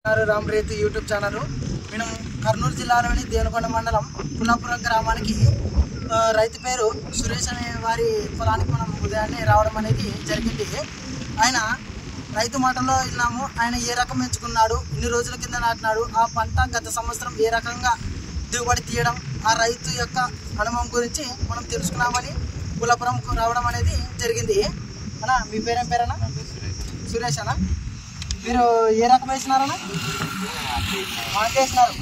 రామ్ రైతు YouTube channel మేము కర్నూలు జిల్లాలోని దేవనకొండ మండలం పుల్లాపురం గ్రామానికి రైతు పేరు సురేష్ అనే వారి పొలానికి మనం ఉదయాన్నే రావడం అనేది జరిగింది. ఆయన రైతు మాటల్లో విన్నాము. ఆయన ఏ రకం ఎంచుకున్నాడు, ఇన్ని రోజుల కింద నాటినాడు, ఆ పంట గత సంవత్సరం ఏ రకంగా దిగుబడి తీయడం, ఆ రైతు యొక్క అనుభవం గురించి మనం తెలుసుకున్నామని పుల్లాపురం రావడం అనేది జరిగింది. అన్నా మీ పేరేం పేరన్నా? సురేష్ అన్న. మీరు ఏ రకం వేసినారన్నా? మాకే వేసినారు.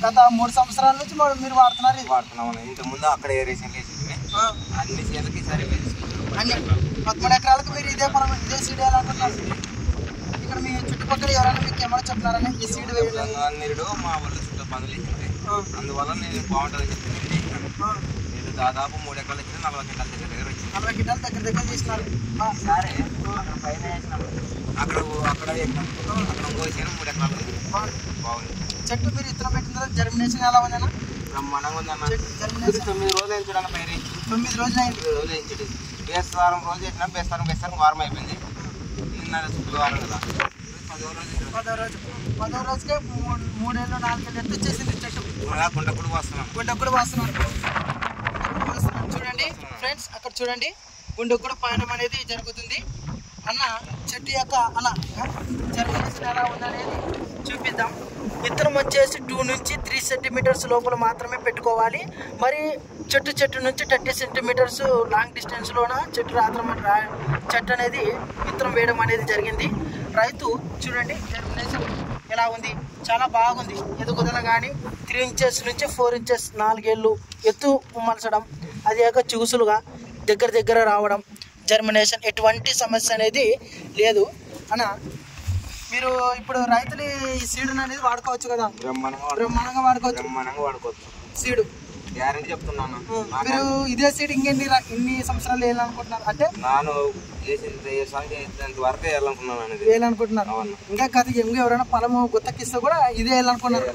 గత 3 సంవత్సరాల నుంచి మీరు వాడుతున్నారు? వాడుతున్నాం. ఇంతకుముందు అక్కడ అన్ని సీడ్లకి అన్ని 13 ఎకరాలకు మీరు ఇదే సీడ్ వేయాలనుకుంటున్నారు. ఇక్కడ మీ చుట్టుపక్కల ఎవరైనా మీకు ఏమైనా చెప్తున్నారని ఈ సీడ్ వేయాలి? మా వాళ్ళ చుట్టూ పనులు వేసింది, అందువల్ల నేను బాగుంటుందని చెప్పి నేను దాదాపు 3 ఎకరాలు ఇచ్చిన 40 క్వింటాల దగ్గర వచ్చింది. 40 క్వింటాల దగ్గర చేసినారు. సరే అక్కడ పైన వేసినాం, అక్కడ వేసినాం, అక్కడ ఇంకో వేసాను 3 ఎకరాలు బాగుంది. చెట్టు మీరు ఇతర పెట్టిన తర్వాత జర్మినేషన్ ఎలా ఉందన్నా? బ్రహ్మాండంగా ఉందన్న. 9 రోజులు అయింది చూడన్న పైరు. 9 రోజులు అయింది. 9 రోజులు అయింది. బేస్తవారం రోజు వేసినా బేస్తవారం వారం అయిపోయింది. నిన్న శుక్రవారం కదా, 10వ రోజుకే 3 ఏళ్ళు 4 ఏళ్ళు ఎత్తు వచ్చేసింది చెట్టు. గుంటప్పుడు వస్తున్నాం. చూడండి ఫ్రెండ్స్, అక్కడ చూడండి గుండెకు కూడా పయనం అనేది జరుగుతుంది. అన్న చెట్టు యొక్క జర్మినేషన్ ఎలా ఉందనేది చూపిద్దాం. విత్తనం వచ్చేసి 2 నుంచి 3 సెంటీమీటర్స్ లోపల మాత్రమే పెట్టుకోవాలి. మరి చెట్టు నుంచి 30 సెంటీమీటర్స్ లాంగ్ డిస్టెన్స్లోన చెట్టు అనేది విత్తనం వేయడం అనేది జరిగింది. రైతు చూడండి జర్మినేషన్ ఎలా ఉంది, చాలా బాగుంది. ఎదుగుదల కానీ 3 ఇంచెస్ నుంచి 4 ఇంచెస్ 4 ఏళ్ళు ఎత్తు మలచడం, అది యొక్క చూసులుగా దగ్గర రావడం, జర్మినేషన్ ఎటువంటి సమస్య అనేది లేదు. అన్న మీరు ఇప్పుడు రైతులు ఈ సీడ్ అనేది వాడుకోవచ్చు కదా? బ్రహ్మాండంగా వాడుకోవచ్చు సీడ్. గ్యారెంటీ చెప్తున్నాను. మీరు ఇదే సీడ్ ఇన్ని సంవత్సరాలు వేయాలనుకుంటున్నారు? అంటే నేను వరకు వేయాలనుకుంటున్నారు. ఇంకా ఎవరైనా పొలము గుత్తకిస్తే కూడా ఇదే వేయాలనుకున్నారు?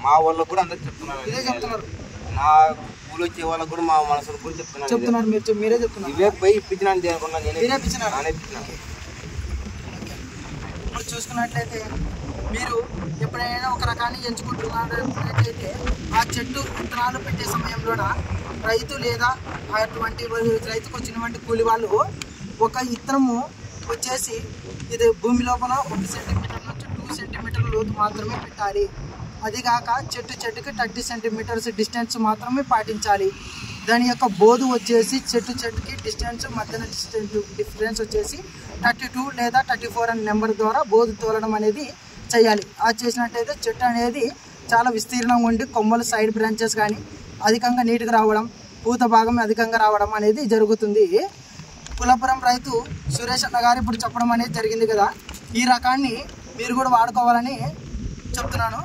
మా వాళ్ళకు కూడా అందరికి చెప్తున్నారు, ఇదే చెప్తున్నారు. నా పూలు వచ్చే వాళ్ళకు కూడా మా మనసులు కూడా చెప్తున్నారు. మీరే చెప్తున్నారు. ఇవే పోయి ఇప్పించినాను అనుకున్నా. మీరే ఇప్పించినారు. ఇప్పుడు చూసుకున్నట్లయితే మీరు ఎప్పుడైనా ఒక రకాన్ని ఎంచుకుంటున్నట్లయితే ఆ చెట్టు విత్తనాలు పెట్టే సమయంలోన రైతు లేదా అటువంటి రైతుకు వచ్చినటువంటి కూలి వాళ్ళు ఒక విత్తనము వచ్చేసి ఇది భూమి లోపల 1 సెంటీమీటర్ నుంచి 2 సెంటీమీటర్ల లోతు మాత్రమే పెట్టాలి. అదిగాక చెట్టుకి 30 సెంటీమీటర్స్ డిస్టెన్స్ మాత్రమే పాటించాలి. దాని యొక్క బోధు వచ్చేసి చెట్టుకి డిస్టెన్స్ మధ్యన డిఫరెన్స్ వచ్చేసి 32 లేదా 34 అనే నెంబర్ ద్వారా బోధు తోలడం అనేది చేయాలి. అది చేసినట్టయితే చెట్టు అనేది చాలా విస్తీర్ణంగా ఉండి కొమ్మలు సైడ్ బ్రాంచెస్ కానీ అధికంగా నీట్గా రావడం, పూత భాగం అధికంగా రావడం అనేది జరుగుతుంది. పుల్లాపురం రైతు సురేష్ అన్న గారు ఇప్పుడు చెప్పడం అనేది జరిగింది కదా, ఈ రకాన్ని మీరు కూడా వాడుకోవాలని చెప్తున్నాను.